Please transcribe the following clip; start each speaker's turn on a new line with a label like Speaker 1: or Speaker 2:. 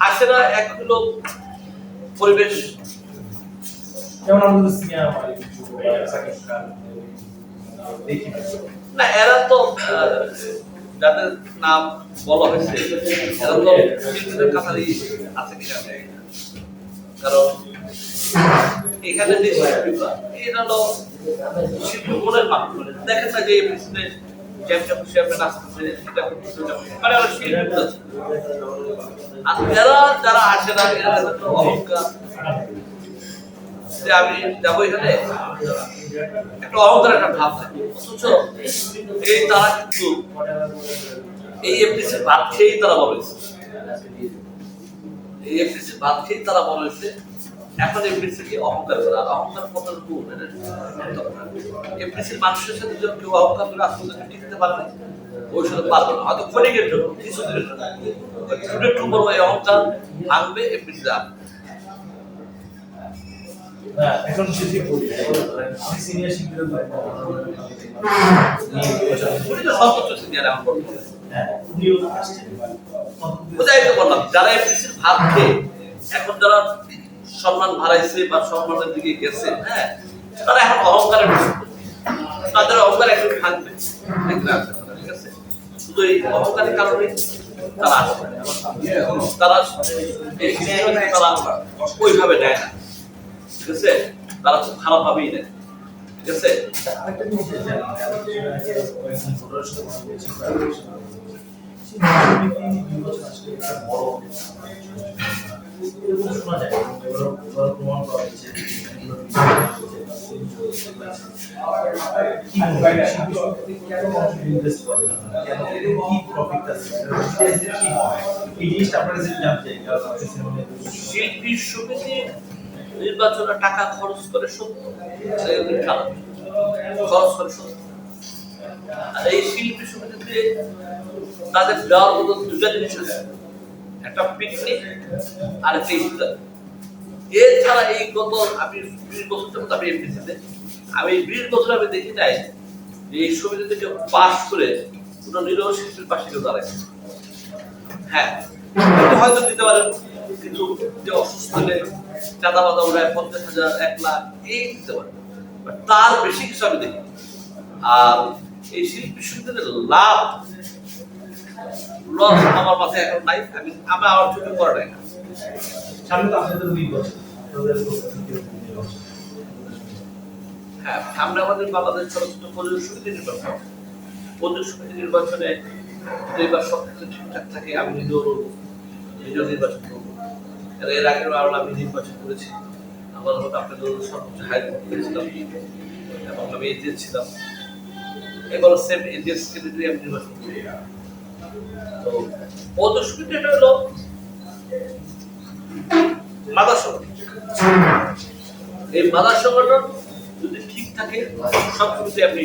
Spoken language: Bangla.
Speaker 1: আসে না, এক হলো পরিবেশ,
Speaker 2: যেমন আমাদের সিনিয়র সাকিব খান দেখি
Speaker 1: না এরা তো যাদের নাম বলা হয়েছে এরা তো শিল্পীদের কাতারই আছে কিনা, কারণ এখানে যে শিল্পীরা এরা হলো শিল্পী মনের মানুষ, দেখেন না যে পিছনে যেমন খুশি আপনি নাচতেছে সেটা করতেছে, মানে ওরা শিল্পী আছে। আর এরা যারা আসে না এরা তো অহংকার, যে আমি যাবো এখানে একটা অহংকার একটা ভাব থাকে, অথচ এই তারা কিন্তু এই এফডিসি ভাত খেয়েই তারা বলেছে, এই এফডিসি ভাত খেয়েই তারা বলেছে এখন এফডিসি কে অহংকার করে, আর অহংকার কত গুণ এফডিসির মানুষের সাথে যদি কেউ অহংকার করে আসলে টিকতে পারবে, ওই সাথে পারবে না, হয়তো ক্ষণিকের জন্য কিছুদিনের জন্য একটু বড় এই অহংকার ভাঙবে এফডিসি আসবে।
Speaker 2: এখন যদি বলি আমি সিনিয়র শিক্ষক
Speaker 1: সর্বোচ্চ সিনিয়র এখন বর্তমানে
Speaker 2: উনিও আসছেন
Speaker 1: বুঝাই তো বললাম, যারা এফডিসির ভাত খেয়ে এখন যারা সম্মান হারাইছে বা সম্মানের দিকে গেছে, হ্যাঁ তারা এখন অহংকারে তাদের অহংকার একটু থাকবে, ঠিক আছে, শুধু এই অহংকারের কারণে তারা আসবে, তারা তারা ওইভাবে নেয় না, ঠিক আছে, তারা খুব খারাপ ভাবেই নেয়, ঠিক আছে।
Speaker 2: আরেকটা জিনিস শোনা যায় প্রমাণ করা হয়েছে
Speaker 1: শিল্পী সমিতি নির্বাচনে টাকা খরচ করে সত্য, খরচ করে সত্য, আর এই শিল্পী সমিতিতে তাদের দেওয়ার মতো দুটা জিনিস আছে, একটা পিকনিক আর একটা ইফতার। এছাড়া এই গত আমি 20 বছর যাবত আমি এমপিসিতে, আমি 20 বছর আমি দেখি নাই যে এই সমিতি থেকে পাস করে কোনো নিরহ শিল্পীর পাশে কেউ দাঁড়ায়। হ্যাঁ হয়তো দিতে পারেন, কিন্তু যে অসুস্থ হলে চাঁদা বাদা উড়ায় 50,000 1 লাখ এই দিতে পারে, তার বেশি কিছু আমি দেখি। আর এই শিল্পী সমিতির লাভ লস আমার মাথায় এখন নাই, আমি আমার চোখে পড়ে নাই।
Speaker 2: সামনে তো আপনাদের নির্বাচন,
Speaker 1: হ্যাঁ সামনে আমাদের বাংলাদেশ চলচ্চিত্র প্রযোজক সমিতি নির্বাচন, প্রযোজক সমিতি নির্বাচনে এবার সবকিছু ঠিকঠাক থাকে আমি নিজেও নির্বাচন করবো। এর আগের বার আমি নির্বাচন করেছি, আমার মতো আপনাদের সর্বোচ্চ হাই করেছিলাম এবং আমি এজেন্ট ছিলাম, এবার সেম এজেন্ট সেক্রেটারি আমি নির্বাচন করি। তো প্রযোজক সমিতি এটা হলো মাদার সংগঠন, এই মাদার সংগঠন যদি ঠিক থাকে সব কিছু আপনি